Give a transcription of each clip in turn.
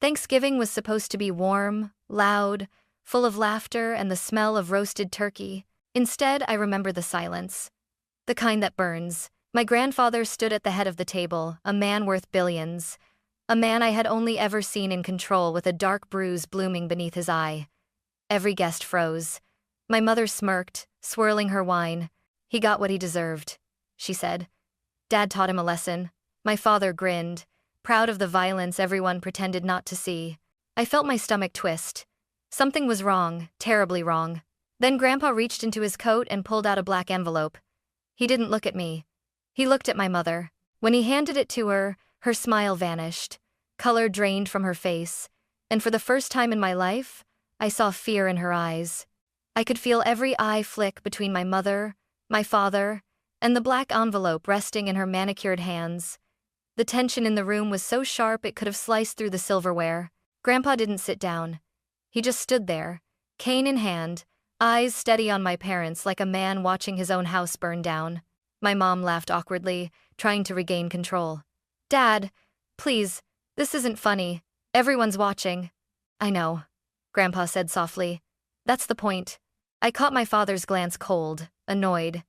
Thanksgiving was supposed to be warm, loud, full of laughter and the smell of roasted turkey. Instead, I remember the silence. The kind that burns. My grandfather stood at the head of the table, a man worth billions. A man I had only ever seen in control with a dark bruise blooming beneath his eye. Every guest froze. My mother smirked, swirling her wine. "He got what he deserved," she said. "Dad taught him a lesson." My father grinned, proud of the violence everyone pretended not to see. I felt my stomach twist. Something was wrong, terribly wrong. Then Grandpa reached into his coat and pulled out a black envelope. He didn't look at me. He looked at my mother. When he handed it to her, her smile vanished. Color drained from her face, and for the first time in my life, I saw fear in her eyes. I could feel every eye flick between my mother, my father, and the black envelope resting in her manicured hands. The tension in the room was so sharp it could have sliced through the silverware. Grandpa didn't sit down. He just stood there, cane in hand, eyes steady on my parents like a man watching his own house burn down. My mom laughed awkwardly, trying to regain control. "Dad, please, this isn't funny. Everyone's watching." "I know," Grandpa said softly. "That's the point." I caught my father's glance cold, annoyed.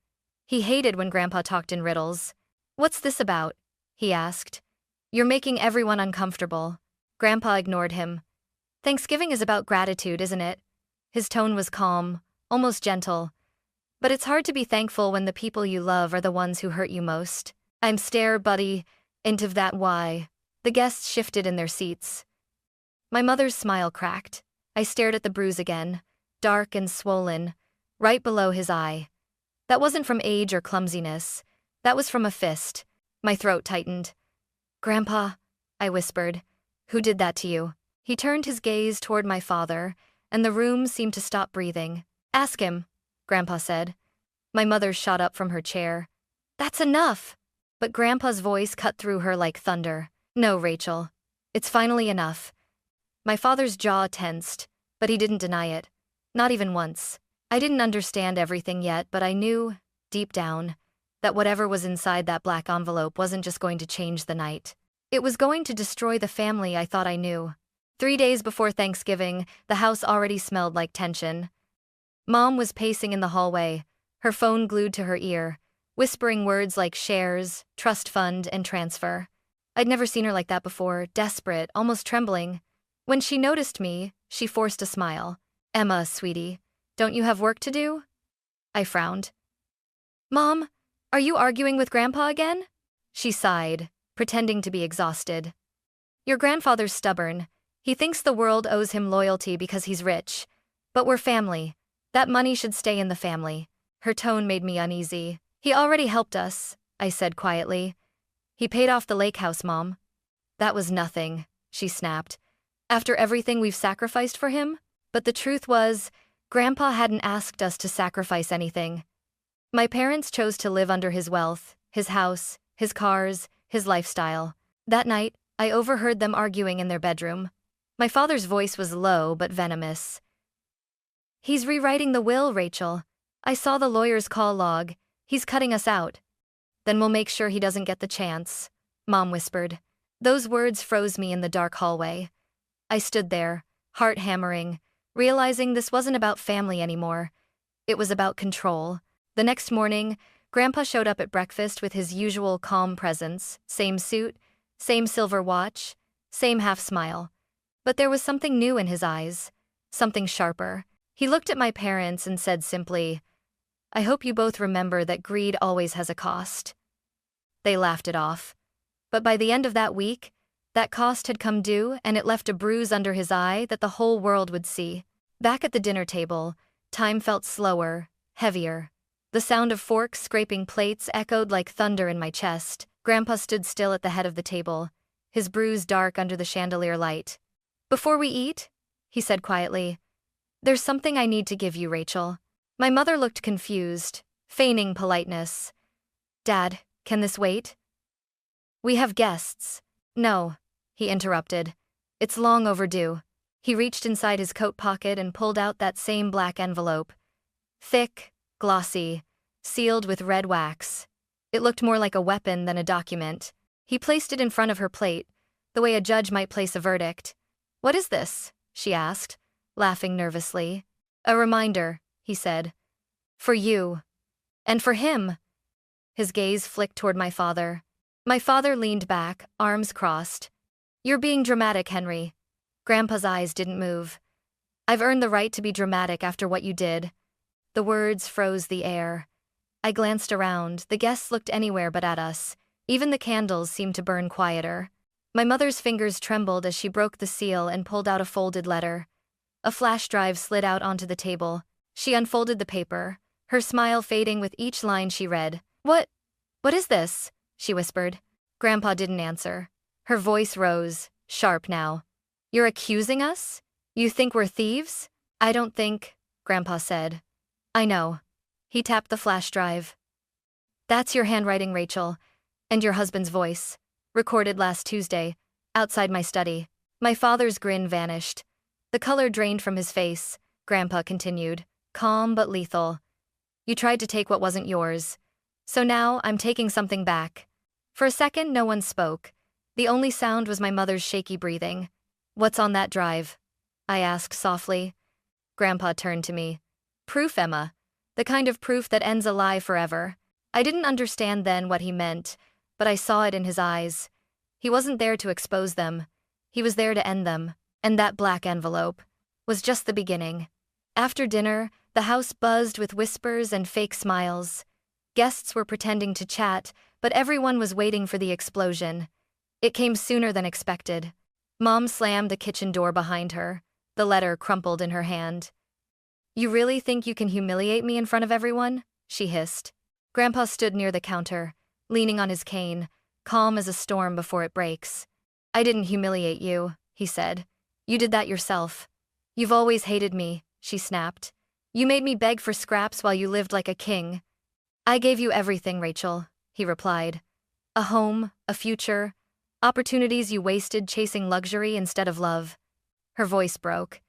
He hated when Grandpa talked in riddles. "What's this about?" he asked. "You're making everyone uncomfortable." Grandpa ignored him. "Thanksgiving is about gratitude, isn't it?" His tone was calm, almost gentle. "But it's hard to be thankful when the people you love are the ones who hurt you most." I'm stare, buddy, into that why. The guests shifted in their seats. My mother's smile cracked. I stared at the bruise again, dark and swollen, right below his eye. That wasn't from age or clumsiness. That was from a fist. My throat tightened. "Grandpa," I whispered, "who did that to you?" He turned his gaze toward my father, and the room seemed to stop breathing. "Ask him," Grandpa said. My mother shot up from her chair. "That's enough!" But Grandpa's voice cut through her like thunder. "No, Rachel. It's finally enough." My father's jaw tensed, but he didn't deny it. Not even once. I didn't understand everything yet, but I knew, deep down, that whatever was inside that black envelope wasn't just going to change the night. It was going to destroy the family I thought I knew. 3 days before Thanksgiving, the house already smelled like tension. Mom was pacing in the hallway, her phone glued to her ear, whispering words like shares, trust fund, and transfer. I'd never seen her like that before, desperate, almost trembling. When she noticed me, she forced a smile. "Emma, sweetie, don't you have work to do?" I frowned. "Mom, are you arguing with Grandpa again?" She sighed, pretending to be exhausted. "Your grandfather's stubborn. He thinks the world owes him loyalty because he's rich. But we're family. That money should stay in the family." Her tone made me uneasy. "He already helped us," I said quietly. "He paid off the lake house, Mom." "That was nothing," she snapped. "After everything we've sacrificed for him?" But the truth was, Grandpa hadn't asked us to sacrifice anything. My parents chose to live under his wealth, his house, his cars, his lifestyle. That night, I overheard them arguing in their bedroom. My father's voice was low but venomous. "He's rewriting the will, Rachel. I saw the lawyer's call log. He's cutting us out." "Then we'll make sure he doesn't get the chance," Mom whispered. Those words froze me in the dark hallway. I stood there, heart hammering, realizing this wasn't about family anymore. It was about control. The next morning, Grandpa showed up at breakfast with his usual calm presence, same suit, same silver watch, same half smile. But there was something new in his eyes, something sharper. He looked at my parents and said simply, "I hope you both remember that greed always has a cost." They laughed it off. But by the end of that week, that cost had come due and it left a bruise under his eye that the whole world would see. Back at the dinner table, time felt slower, heavier. The sound of forks scraping plates echoed like thunder in my chest. Grandpa stood still at the head of the table, his bruise dark under the chandelier light. "Before we eat," he said quietly, "there's something I need to give you, Rachel." My mother looked confused, feigning politeness. "Dad, can this wait?" "We have guests." "No," he interrupted. "It's long overdue." He reached inside his coat pocket and pulled out that same black envelope. Thick, glossy, sealed with red wax. It looked more like a weapon than a document. He placed it in front of her plate, the way a judge might place a verdict. What is this? She asked, laughing nervously. A reminder, he said. For you. And for him. His gaze flicked toward my father. My father leaned back, arms crossed. You're being dramatic, Henry. Grandpa's eyes didn't move. I've earned the right to be dramatic after what you did. The words froze the air. I glanced around. The guests looked anywhere but at us. Even the candles seemed to burn quieter. My mother's fingers trembled as she broke the seal and pulled out a folded letter. A flash drive slid out onto the table. She unfolded the paper, her smile fading with each line she read. What is this? She whispered. Grandpa didn't answer. Her voice rose, sharp now. You're accusing us? You think we're thieves? I don't think, Grandpa said. I know. He tapped the flash drive. That's your handwriting, Rachel, and your husband's voice, recorded last Tuesday, outside my study. My father's grin vanished. The color drained from his face. Grandpa continued, calm but lethal. You tried to take what wasn't yours. So now I'm taking something back. For a second, no one spoke. The only sound was my mother's shaky breathing. What's on that drive? I asked softly. Grandpa turned to me. Proof, Emma. The kind of proof that ends a lie forever. I didn't understand then what he meant, but I saw it in his eyes. He wasn't there to expose them. He was there to end them. And that black envelope was just the beginning. After dinner, the house buzzed with whispers and fake smiles. Guests were pretending to chat, but everyone was waiting for the explosion. It came sooner than expected. Mom slammed the kitchen door behind her. The letter crumpled in her hand. You really think you can humiliate me in front of everyone? She hissed. Grandpa stood near the counter, leaning on his cane, calm as a storm before it breaks. I didn't humiliate you, he said. You did that yourself. You've always hated me, she snapped. You made me beg for scraps while you lived like a king. I gave you everything, Rachel, he replied. A home, a future, opportunities you wasted chasing luxury instead of love. Her voice broke.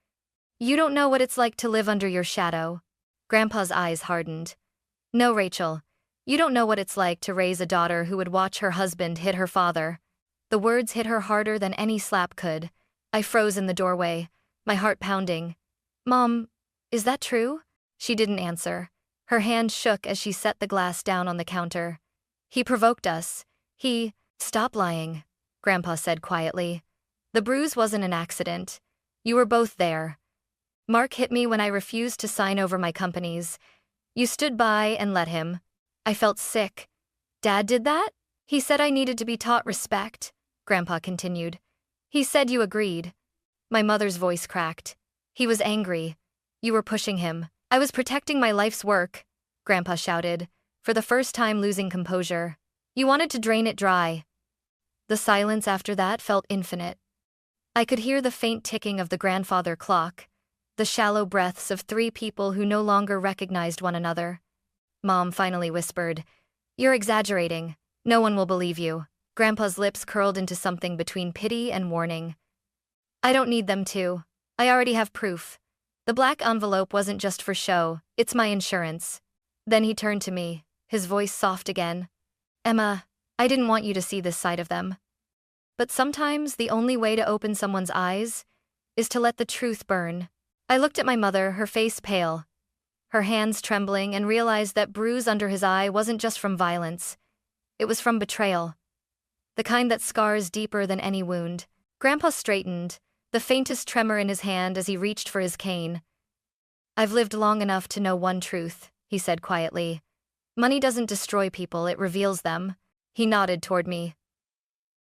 You don't know what it's like to live under your shadow. Grandpa's eyes hardened. No, Rachel, you don't know what it's like to raise a daughter who would watch her husband hit her father. The words hit her harder than any slap could. I froze in the doorway, my heart pounding. Mom, is that true? She didn't answer. Her hand shook as she set the glass down on the counter. He provoked us. Stop lying, Grandpa said quietly. The bruise wasn't an accident. You were both there. Mark hit me when I refused to sign over my companies. You stood by and let him. I felt sick. Dad did that? He said I needed to be taught respect, Grandpa continued. He said you agreed. My mother's voice cracked. He was angry. You were pushing him. I was protecting my life's work, Grandpa shouted, for the first time losing composure. You wanted to drain it dry. The silence after that felt infinite. I could hear the faint ticking of the grandfather clock, the shallow breaths of three people who no longer recognized one another. Mom finally whispered, You're exaggerating. No one will believe you. Grandpa's lips curled into something between pity and warning. I don't need them to. I already have proof. The black envelope wasn't just for show, it's my insurance. Then he turned to me, his voice soft again. Emma, I didn't want you to see this side of them. But sometimes the only way to open someone's eyes is to let the truth burn. I looked at my mother, her face pale, her hands trembling, and realized that bruise under his eye wasn't just from violence. It was from betrayal. The kind that scars deeper than any wound. Grandpa straightened, the faintest tremor in his hand as he reached for his cane. I've lived long enough to know one truth, he said quietly. Money doesn't destroy people, it reveals them. He nodded toward me.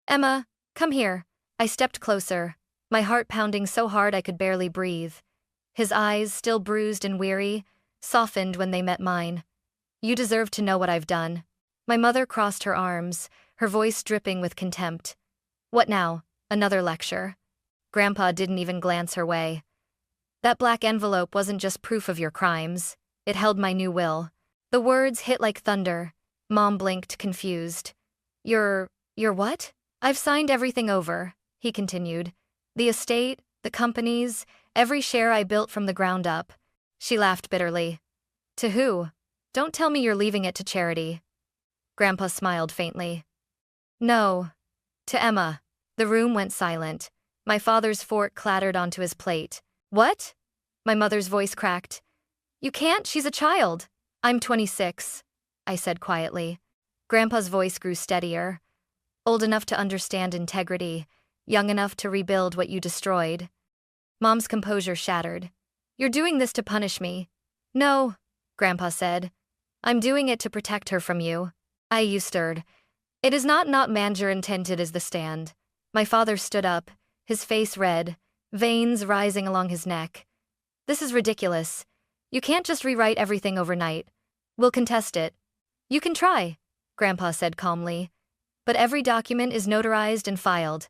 Emma, come here. I stepped closer, my heart pounding so hard I could barely breathe. His eyes, still bruised and weary, softened when they met mine. You deserve to know what I've done. My mother crossed her arms, her voice dripping with contempt. What now? Another lecture? Grandpa didn't even glance her way. That black envelope wasn't just proof of your crimes. It held my new will. The words hit like thunder. Mom blinked, confused. You're what? I've signed everything over, he continued. The estate, the companies, every share I built from the ground up. She laughed bitterly. To who? Don't tell me you're leaving it to charity. Grandpa smiled faintly. No. To Emma. The room went silent. My father's fork clattered onto his plate. What? My mother's voice cracked. You can't, she's a child. I'm 26, I said quietly. Grandpa's voice grew steadier. Old enough to understand integrity, young enough to rebuild what you destroyed. Mom's composure shattered. You're doing this to punish me. No, Grandpa said. I'm doing it to protect her from you. You stirred. It is not manger intended as the stand. My father stood up, his face red, veins rising along his neck. This is ridiculous. You can't just rewrite everything overnight. We'll contest it. You can try, Grandpa said calmly. But every document is notarized and filed.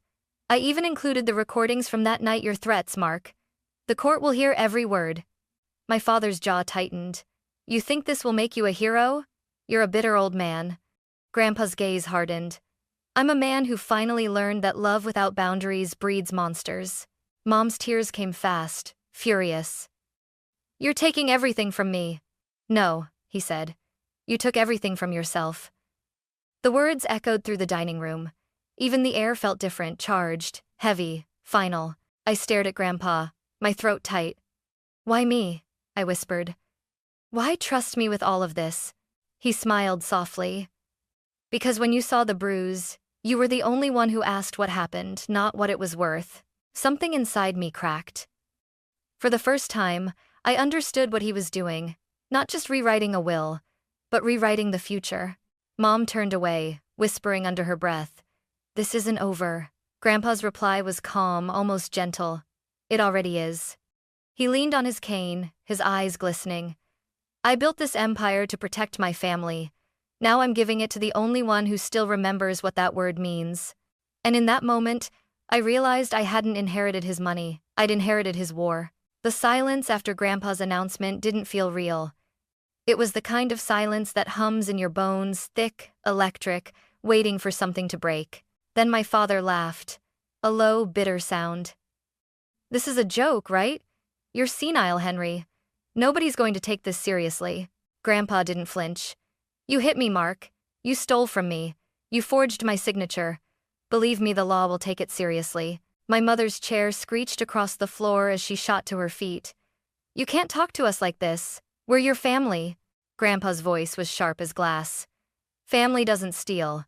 I even included the recordings from that night, your threats, Mark. The court will hear every word. My father's jaw tightened. You think this will make you a hero? You're a bitter old man. Grandpa's gaze hardened. I'm a man who finally learned that love without boundaries breeds monsters. Mom's tears came fast, furious. You're taking everything from me. No, he said. You took everything from yourself. The words echoed through the dining room. Even the air felt different, charged, heavy, final. I stared at Grandpa, my throat tight. Why me? I whispered. Why trust me with all of this? He smiled softly. Because when you saw the bruise, you were the only one who asked what happened, not what it was worth. Something inside me cracked. For the first time, I understood what he was doing, not just rewriting a will, but rewriting the future. Mom turned away, whispering under her breath, This isn't over. Grandpa's reply was calm, almost gentle. It already is. He leaned on his cane, his eyes glistening. I built this empire to protect my family. Now I'm giving it to the only one who still remembers what that word means. And in that moment, I realized I hadn't inherited his money. I'd inherited his war. The silence after Grandpa's announcement didn't feel real. It was the kind of silence that hums in your bones, thick, electric, waiting for something to break. Then my father laughed. A low, bitter sound. This is a joke, right? You're senile, Henry. Nobody's going to take this seriously. Grandpa didn't flinch. You hit me, Mark. You stole from me. You forged my signature. Believe me, the law will take it seriously. My mother's chair screeched across the floor as she shot to her feet. You can't talk to us like this. We're your family. Grandpa's voice was sharp as glass. Family doesn't steal.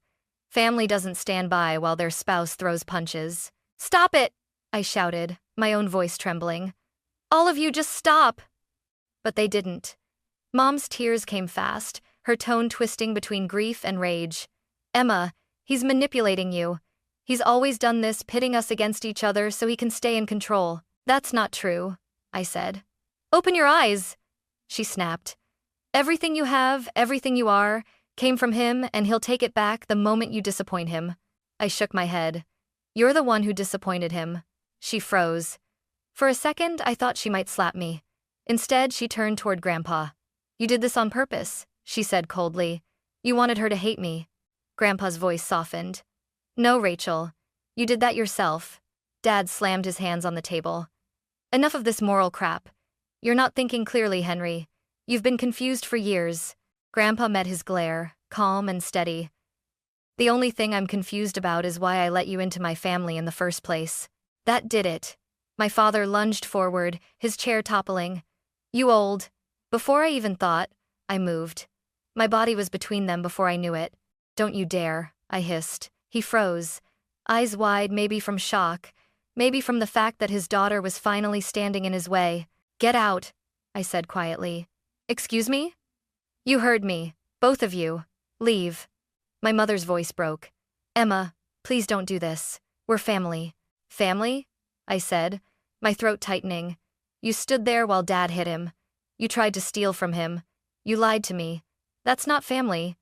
Family doesn't stand by while their spouse throws punches. Stop it! I shouted, my own voice trembling. All of you just stop! But they didn't. Mom's tears came fast, her tone twisting between grief and rage. Emma, he's manipulating you. He's always done this, pitting us against each other so he can stay in control. That's not true, I said. Open your eyes, she snapped. Everything you have, everything you are, came from him, and he'll take it back the moment you disappoint him. I shook my head. You're the one who disappointed him. She froze. For a second, I thought she might slap me. Instead, she turned toward Grandpa. You did this on purpose, she said coldly. You wanted her to hate me. Grandpa's voice softened. No, Rachel. You did that yourself. Dad slammed his hands on the table. Enough of this moral crap. You're not thinking clearly, Henry. You've been confused for years. Grandpa met his glare, calm and steady. The only thing I'm confused about is why I let you into my family in the first place. That did it. My father lunged forward, his chair toppling. You old. Before I even thought, I moved. My body was between them before I knew it. Don't you dare, I hissed. He froze, eyes wide, maybe from shock, maybe from the fact that his daughter was finally standing in his way. Get out, I said quietly. Excuse me? You heard me. Both of you. Leave. My mother's voice broke. Emma, please don't do this. We're family. Family? I said, my throat tightening. You stood there while Dad hit him. You tried to steal from him. You lied to me. That's not family.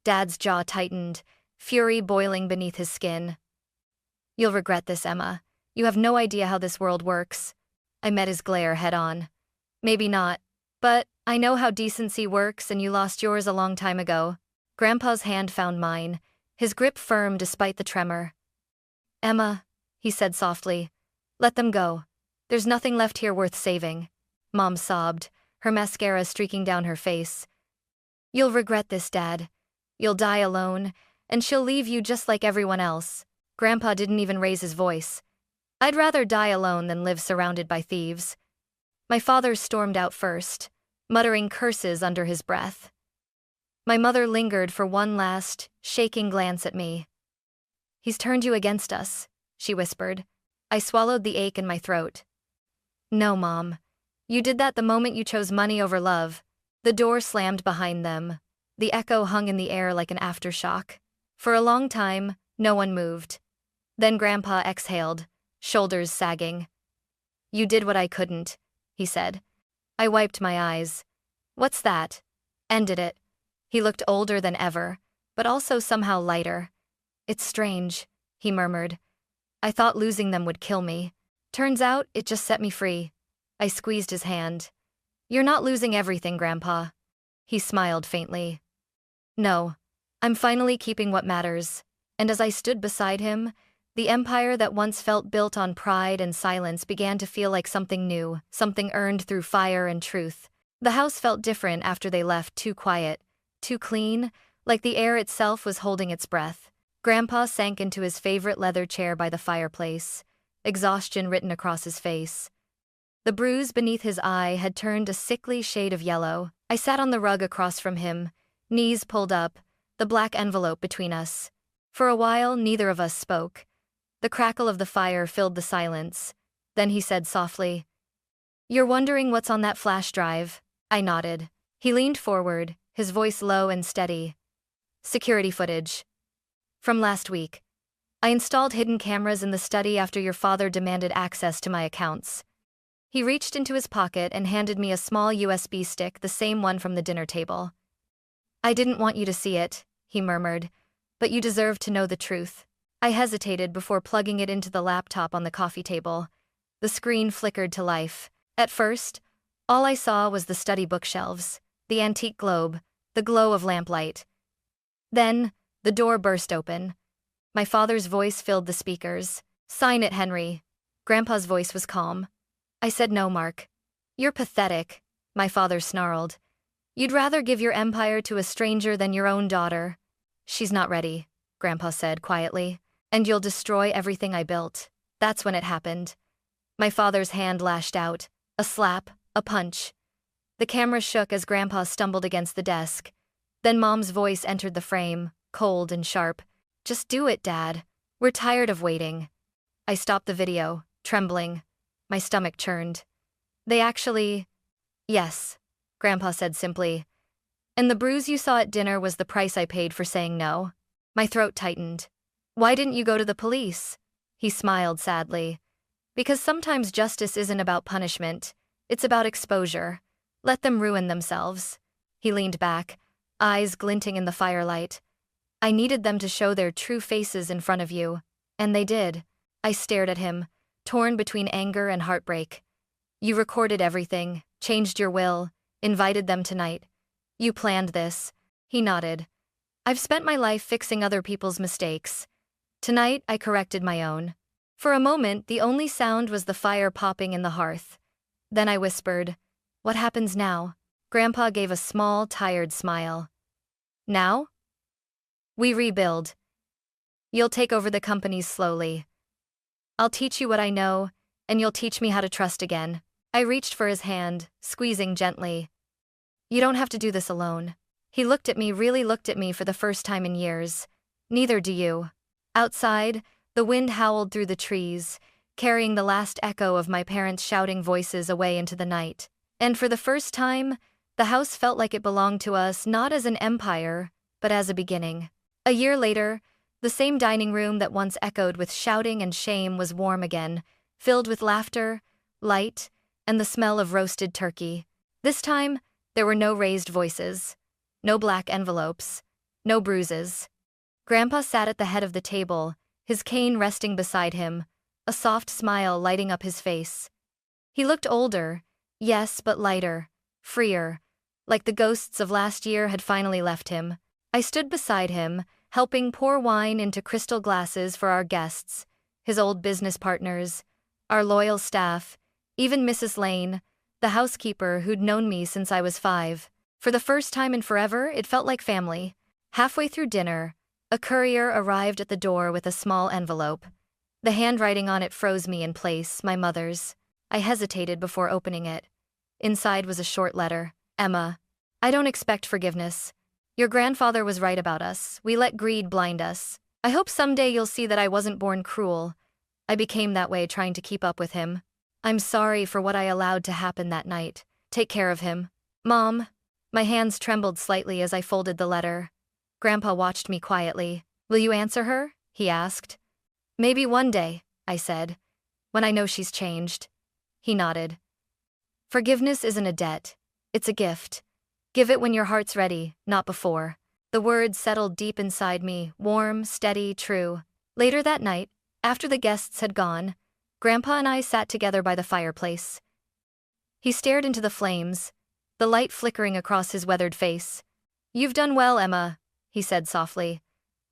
Dad's jaw tightened, fury boiling beneath his skin. You'll regret this, Emma. You have no idea how this world works. I met his glare head on. Maybe not, but I know how decency works, and you lost yours a long time ago. Grandpa's hand found mine, his grip firm despite the tremor. Emma, he said softly, let them go. There's nothing left here worth saving. Mom sobbed, her mascara streaking down her face. You'll regret this, Dad. You'll die alone, and she'll leave you just like everyone else. Grandpa didn't even raise his voice. I'd rather die alone than live surrounded by thieves. My father stormed out first, muttering curses under his breath. My mother lingered for one last, shaking glance at me. "He's turned you against us," she whispered. I swallowed the ache in my throat. "No, Mom. You did that the moment you chose money over love." The door slammed behind them. The echo hung in the air like an aftershock. For a long time, no one moved. Then Grandpa exhaled, shoulders sagging. "You did what I couldn't," he said. I wiped my eyes. "What's that?" "Ended it." He looked older than ever, but also somehow lighter. "It's strange," he murmured. "I thought losing them would kill me. Turns out, it just set me free." I squeezed his hand. "You're not losing everything, Grandpa." He smiled faintly. "No, I'm finally keeping what matters." And as I stood beside him, the empire that once felt built on pride and silence began to feel like something new, something earned through fire and truth. The house felt different after they left, too quiet, too clean, like the air itself was holding its breath. Grandpa sank into his favorite leather chair by the fireplace, exhaustion written across his face. The bruise beneath his eye had turned a sickly shade of yellow. I sat on the rug across from him, knees pulled up, the black envelope between us. For a while, neither of us spoke. The crackle of the fire filled the silence. Then he said softly, "You're wondering what's on that flash drive?" I nodded. He leaned forward, his voice low and steady. "Security footage. From last week. I installed hidden cameras in the study after your father demanded access to my accounts." He reached into his pocket and handed me a small USB stick, the same one from the dinner table. "I didn't want you to see it," he murmured, "but you deserve to know the truth." I hesitated before plugging it into the laptop on the coffee table. The screen flickered to life. At first, all I saw was the study bookshelves, the antique globe, the glow of lamplight. Then, the door burst open. My father's voice filled the speakers. "Sign it, Henry." Grandpa's voice was calm. I said, "No, Mark. You're pathetic," my father snarled. "You'd rather give your empire to a stranger than your own daughter." "She's not ready," Grandpa said quietly. "And you'll destroy everything I built." That's when it happened. My father's hand lashed out. A slap, a punch. The camera shook as Grandpa stumbled against the desk. Then Mom's voice entered the frame, cold and sharp. "Just do it, Dad. We're tired of waiting." I stopped the video, trembling. My stomach churned. "They actually—" "Yes," Grandpa said simply. "And the bruise you saw at dinner was the price I paid for saying no." My throat tightened. "Why didn't you go to the police?" He smiled sadly. "Because sometimes justice isn't about punishment. It's about exposure. Let them ruin themselves." He leaned back, eyes glinting in the firelight. "I needed them to show their true faces in front of you. And they did." I stared at him, torn between anger and heartbreak. "You recorded everything, changed your will, invited them tonight. You planned this." He nodded. "I've spent my life fixing other people's mistakes. Tonight, I corrected my own." For a moment, the only sound was the fire popping in the hearth. Then I whispered, "What happens now?" Grandpa gave a small, tired smile. "Now? We rebuild. You'll take over the companies slowly. I'll teach you what I know, and you'll teach me how to trust again." I reached for his hand, squeezing gently. "You don't have to do this alone." He looked at me, really looked at me for the first time in years. "Neither do you." Outside, the wind howled through the trees, carrying the last echo of my parents' shouting voices away into the night. And for the first time, the house felt like it belonged to us, not as an empire, but as a beginning. A year later, the same dining room that once echoed with shouting and shame was warm again, filled with laughter, light, and the smell of roasted turkey. This time, there were no raised voices, no black envelopes, no bruises. Grandpa sat at the head of the table, his cane resting beside him, a soft smile lighting up his face. He looked older, yes, but lighter, freer, like the ghosts of last year had finally left him. I stood beside him, helping pour wine into crystal glasses for our guests, his old business partners, our loyal staff, even Mrs. Lane, the housekeeper who'd known me since I was 5. For the first time in forever, it felt like family. Halfway through dinner, a courier arrived at the door with a small envelope. The handwriting on it froze me in place, my mother's. I hesitated before opening it. Inside was a short letter. Emma, I don't expect forgiveness. Your grandfather was right about us. We let greed blind us. I hope someday you'll see that I wasn't born cruel. I became that way trying to keep up with him. I'm sorry for what I allowed to happen that night. Take care of him. Mom. My hands trembled slightly as I folded the letter. Grandpa watched me quietly. Will you answer her? He asked. Maybe one day, I said. When I know she's changed. He nodded. Forgiveness isn't a debt. It's a gift. Give it when your heart's ready, not before. The words settled deep inside me, warm, steady, true. Later that night, after the guests had gone, Grandpa and I sat together by the fireplace. He stared into the flames, the light flickering across his weathered face. You've done well, Emma, he said softly.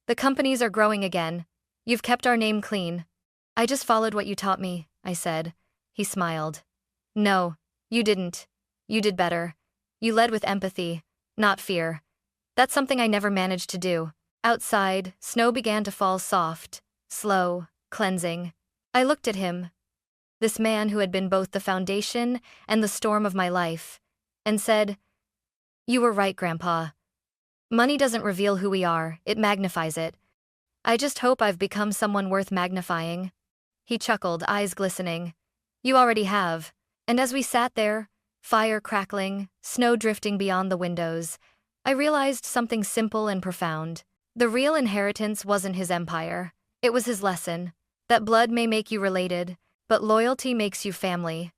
The companies are growing again. You've kept our name clean. I just followed what you taught me, I said. He smiled. No, you didn't. You did better. You led with empathy, not fear. That's something I never managed to do. Outside, snow began to fall soft, slow, cleansing. I looked at him, this man who had been both the foundation and the storm of my life, and said, You were right, Grandpa. Money doesn't reveal who we are, it magnifies it. I just hope I've become someone worth magnifying. He chuckled, eyes glistening. You already have. And as we sat there, fire crackling, snow drifting beyond the windows, I realized something simple and profound. The real inheritance wasn't his empire. It was his lesson. That blood may make you related, but loyalty makes you family.